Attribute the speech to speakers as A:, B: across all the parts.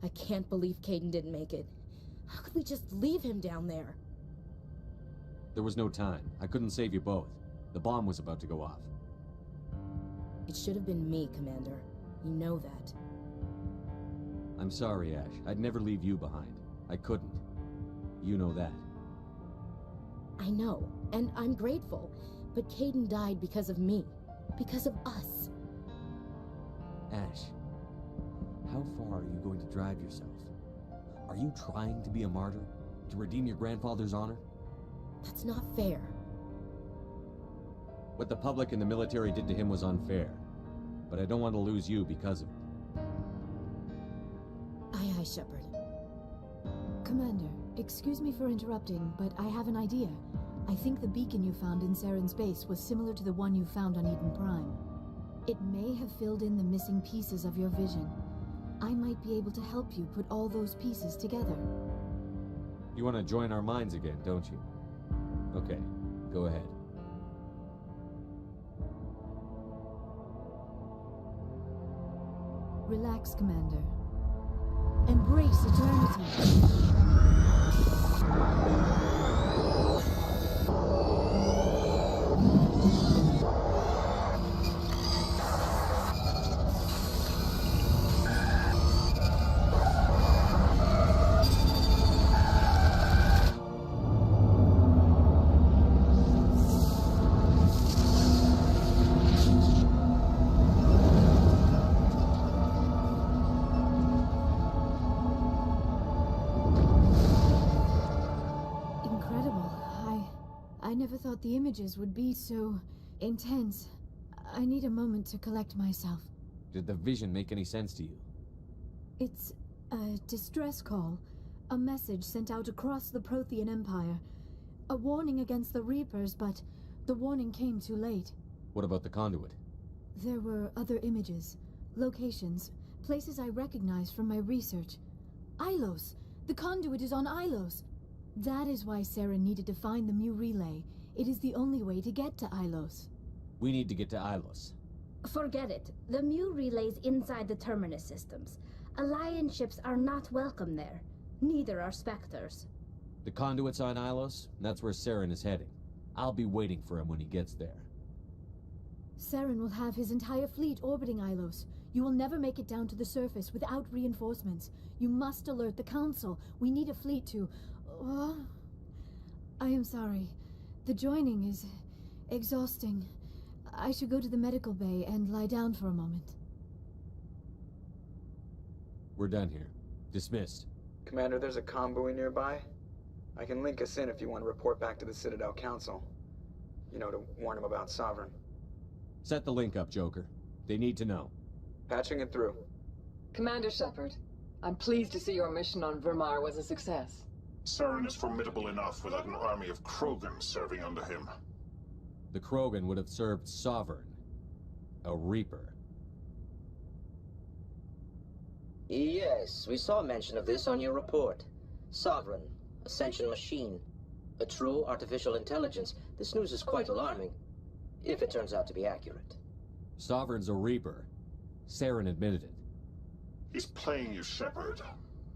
A: I can't believe Caden didn't make it. How could we just leave him down there?
B: There was no time. I couldn't save you both. The bomb was about to go off.
A: It should have been me, Commander. You know that.
B: I'm sorry, Ash. I'd never leave you behind. I couldn't. You know that.
A: I know, and I'm grateful. But Caden died because of me. Because of us.
B: Ash, how far are you going to drive yourself? Are you trying to be a martyr? To redeem your grandfather's honor?
A: That's not fair.
B: What the public and the military did to him was unfair. But I don't want to lose you because of it.
A: Aye, Shepard.
C: Commander, excuse me for interrupting, but I have an idea. I think the beacon you found in Saren's base was similar to the one you found on Eden Prime. It may have filled in the missing pieces of your vision. I might be able to help you put all those pieces together.
B: You want to join our minds again, don't you? Okay, go ahead.
C: Relax, Commander. Embrace eternity. I never thought the images would be so intense. I need a moment to collect myself.
B: Did the vision make any sense to you?
C: It's a distress call. A message sent out across the Prothean Empire. A warning against the Reapers, but the warning came too late.
B: What about the conduit?
C: There were other images, locations, places I recognized from my research. Ilos! The conduit is on Ilos! That is why Saren needed to find the Mu relay. It is the only way to get to Ilos.
B: We need to get to Ilos.
D: Forget it. The Mu relay's inside the Terminus systems. Alliance ships are not welcome there. Neither are Spectres.
B: The conduit's on Ilos, and that's where Saren is heading. I'll be waiting for him when he gets there.
C: Saren will have his entire fleet orbiting Ilos. You will never make it down to the surface without reinforcements. You must alert the Council. We need a fleet to... I am sorry. The joining is exhausting. I should go to the medical bay and lie down for a moment.
B: We're done here. Dismissed.
E: Commander, there's a convoy nearby. I can link us in if you want to report back to the Citadel Council. You know, to warn them about Sovereign.
B: Set the link up, Joker. They need to know.
E: Patching it through.
F: Commander Shepard, I'm pleased to see your mission on Vermar was a success.
G: Saren is formidable enough without an army of Krogan serving under him.
B: The Krogan would have served Sovereign. A Reaper.
H: Yes, we saw mention of this on your report. Sovereign, Ascension machine, a true artificial intelligence. This news is quite alarming, if it turns out to be accurate.
B: Sovereign's a Reaper. Saren admitted it.
G: He's playing you, Shepard.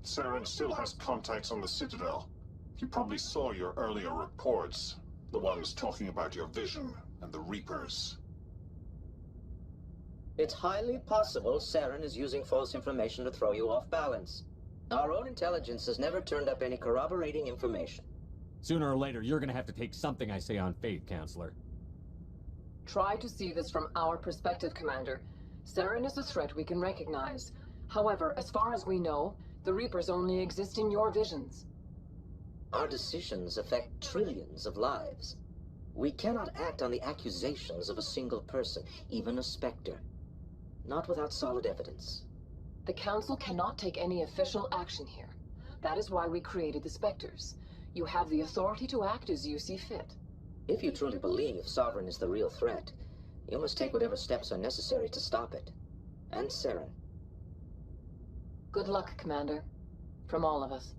G: Saren still has contacts on the Citadel. You probably saw your earlier reports. The ones talking about your vision and the Reapers.
H: It's highly possible Saren is using false information to throw you off balance. Our own intelligence has never turned up any corroborating information.
B: Sooner or later, you're gonna have to take something I say on faith, Counselor.
F: Try to see this from our perspective, Commander. Saren is a threat we can recognize. However, as far as we know, the Reapers only exist in your visions.
H: Our decisions affect trillions of lives. We cannot act on the accusations of a single person, even a Spectre. Not without solid evidence.
F: The Council cannot take any official action here. That is why we created the Spectres. You have the authority to act as you see fit.
H: If you truly believe Sovereign is the real threat, you must take whatever steps are necessary to stop it. And Saren.
F: Good luck, Commander. From all of us.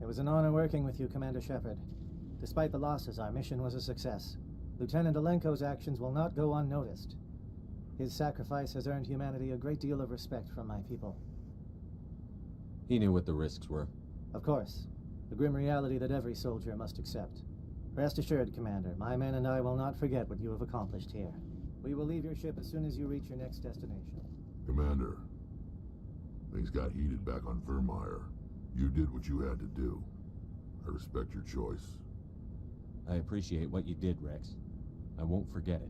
I: It was an honor working with you, Commander Shepard. Despite the losses, our mission was a success. Lieutenant Alenko's actions will not go unnoticed. His sacrifice has earned humanity a great deal of respect from my people.
B: He knew what the risks were.
I: Of course. The grim reality that every soldier must accept. Rest assured, Commander, my men and I will not forget what you have accomplished here. We will leave your ship as soon as you reach your next destination.
J: Commander, things got heated back on Vermeer. You did what you had to do. I respect your choice.
B: I appreciate what you did, Rex. I won't forget it.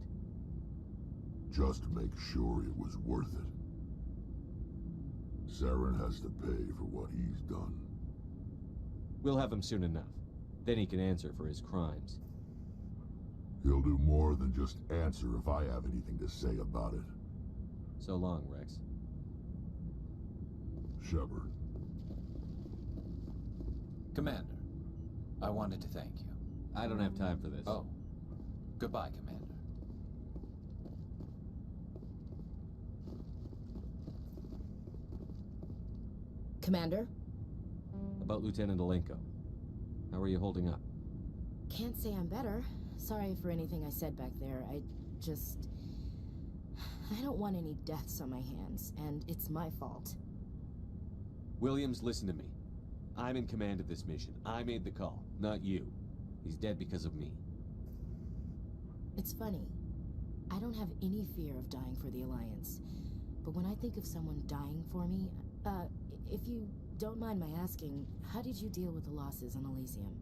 J: Just make sure it was worth it. Saren has to pay for what he's done.
B: We'll have him soon enough. Then he can answer for his crimes.
J: He'll do more than just answer if I have anything to say about it.
B: So long, Rex.
J: Shepard.
K: Commander, I wanted to thank you.
B: I don't have time for this.
K: Oh. Goodbye, Commander.
A: Commander?
B: About Lieutenant Alenko. How are you holding up?
A: Can't say I'm better. Sorry for anything I said back there. I don't want any deaths on my hands, and it's my fault.
B: Williams, listen to me. I'm in command of this mission. I made the call, not you. He's dead because of me.
A: It's funny. I don't have any fear of dying for the Alliance. But when I think of someone dying for me, if you don't mind my asking, how did you deal with the losses on Elysium?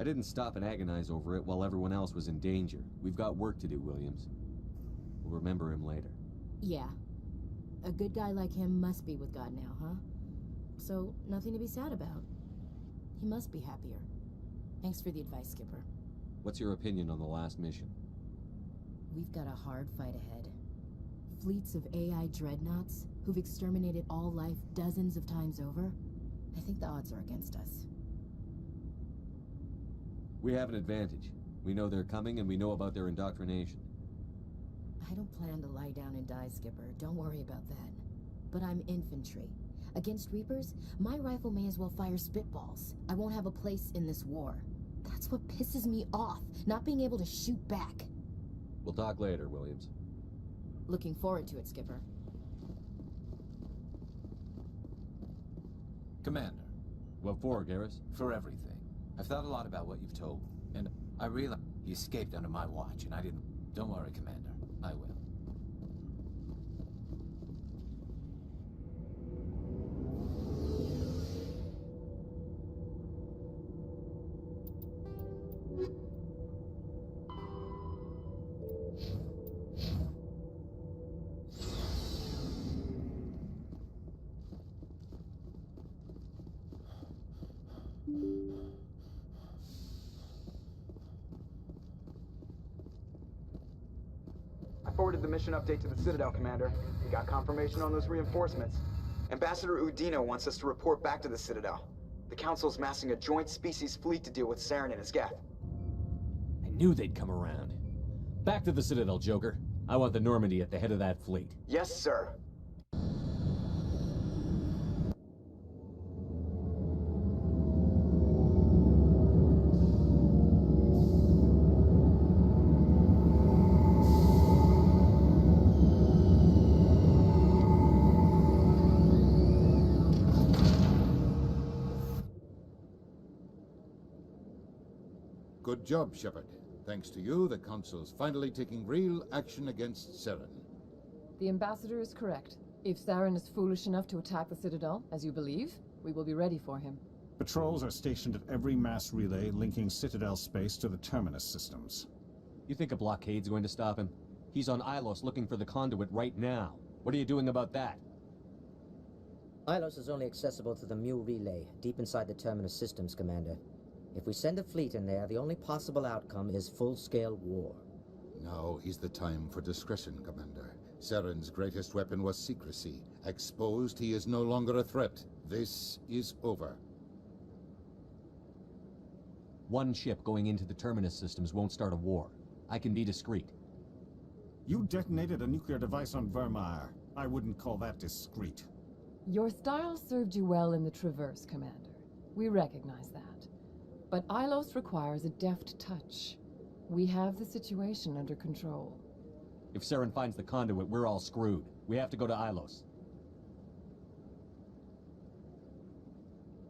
B: I didn't stop and agonize over it while everyone else was in danger. We've got work to do, Williams. We'll remember him later.
A: Yeah. A good guy like him must be with God now, huh? So, nothing to be sad about. He must be happier. Thanks for the advice, Skipper.
B: What's your opinion on the last mission?
A: We've got a hard fight ahead. Fleets of AI dreadnoughts who've exterminated all life dozens of times over. I think the odds are against us.
B: We have an advantage. We know they're coming and we know about their indoctrination.
A: I don't plan to lie down and die, Skipper. Don't worry about that. But I'm infantry. Against Reapers, my rifle may as well fire spitballs. I won't have a place in this war. That's what pisses me off, not being able to shoot back.
B: We'll talk later, Williams.
A: Looking forward to it, Skipper.
K: Commander.
B: What for, Garrus?
K: For everything. I've thought a lot about what you've told, and I realized he escaped under my watch, and I didn't... Don't worry, Commander. I will.
E: Forwarded the mission update to the Citadel, Commander. We got confirmation on those reinforcements. Ambassador Udino wants us to report back to the Citadel. The Council's massing a joint species fleet to deal with Saren and his Geth.
B: I knew they'd come around. Back to the Citadel, Joker. I want the Normandy at the head of that fleet.
E: Yes, sir.
L: Good job, Shepard. Thanks to you, the Council's finally taking real action against Saren.
F: The Ambassador is correct. If Saren is foolish enough to attack the Citadel, as you believe, we will be ready for him.
G: Patrols are stationed at every mass relay linking Citadel space to the Terminus systems.
B: You think a blockade's going to stop him? He's on Ilos looking for the conduit right now. What are you doing about that?
H: Ilos is only accessible through the Mu relay, deep inside the Terminus systems, Commander. If we send a fleet in there, the only possible outcome is full-scale war.
L: Now is the time for discretion, Commander. Saren's greatest weapon was secrecy. Exposed, he is no longer a threat. This is over.
B: One ship going into the Terminus systems won't start a war. I can be discreet.
G: You detonated a nuclear device on Vermeer. I wouldn't call that discreet.
F: Your style served you well in the Traverse, Commander. We recognize that. But Ilos requires a deft touch. We have the situation under control.
B: If Saren finds the conduit, we're all screwed. We have to go to Ilos.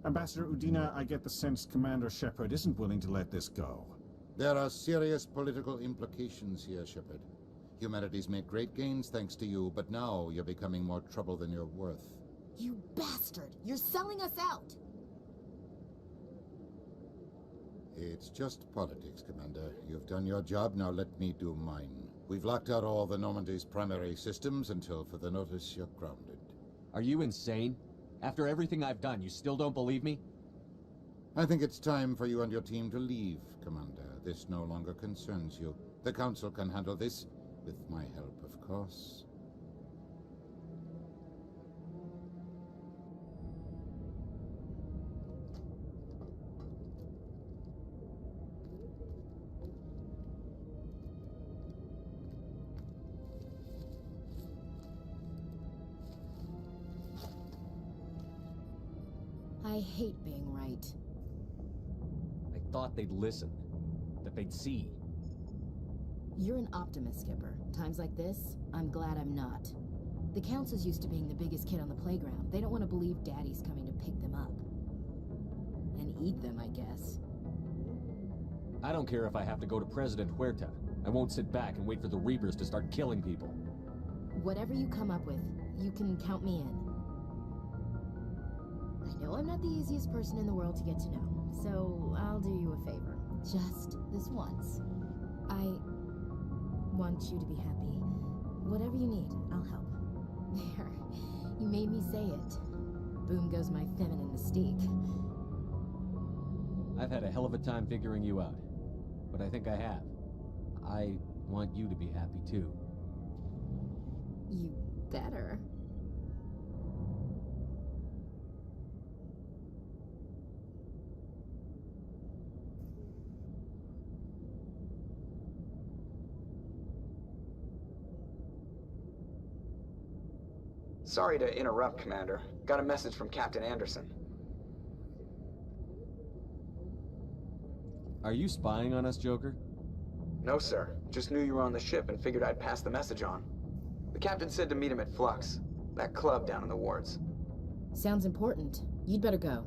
M: Ambassador Udina, I get the sense Commander Shepard isn't willing to let this go.
L: There are serious political implications here, Shepard. Humanity's made great gains thanks to you, but now you're becoming more trouble than you're worth.
A: You bastard! You're selling us out!
L: It's just politics, Commander. You've done your job, now let me do mine. We've locked out all the Normandy's primary systems until further notice you're grounded.
B: Are you insane? After everything I've done, you still don't believe me?
L: I think it's time for you and your team to leave, Commander. This no longer concerns you. The Council can handle this, with my help, of course.
A: I hate being right.
B: I thought they'd listen. That they'd see.
A: You're an optimist, Skipper. Times like this, I'm glad I'm not. The Council's used to being the biggest kid on the playground. They don't want to believe Daddy's coming to pick them up. And eat them, I guess.
B: I don't care if I have to go to President Huerta. I won't sit back and wait for the Reapers to start killing people.
A: Whatever you come up with, you can count me in. I know I'm not the easiest person in the world to get to know, so I'll do you a favor. Just this once. I want you to be happy. Whatever you need, I'll help. There. You made me say it. Boom goes my feminine mystique.
B: I've had a hell of a time figuring you out. But I think I have. I want you to be happy too.
A: You better.
E: Sorry to interrupt, Commander. Got a message from Captain Anderson.
B: Are you spying on us, Joker?
E: No, sir. Just knew you were on the ship and figured I'd pass the message on. The captain said to meet him at Flux, that club down in the wards.
A: Sounds important. You'd better go.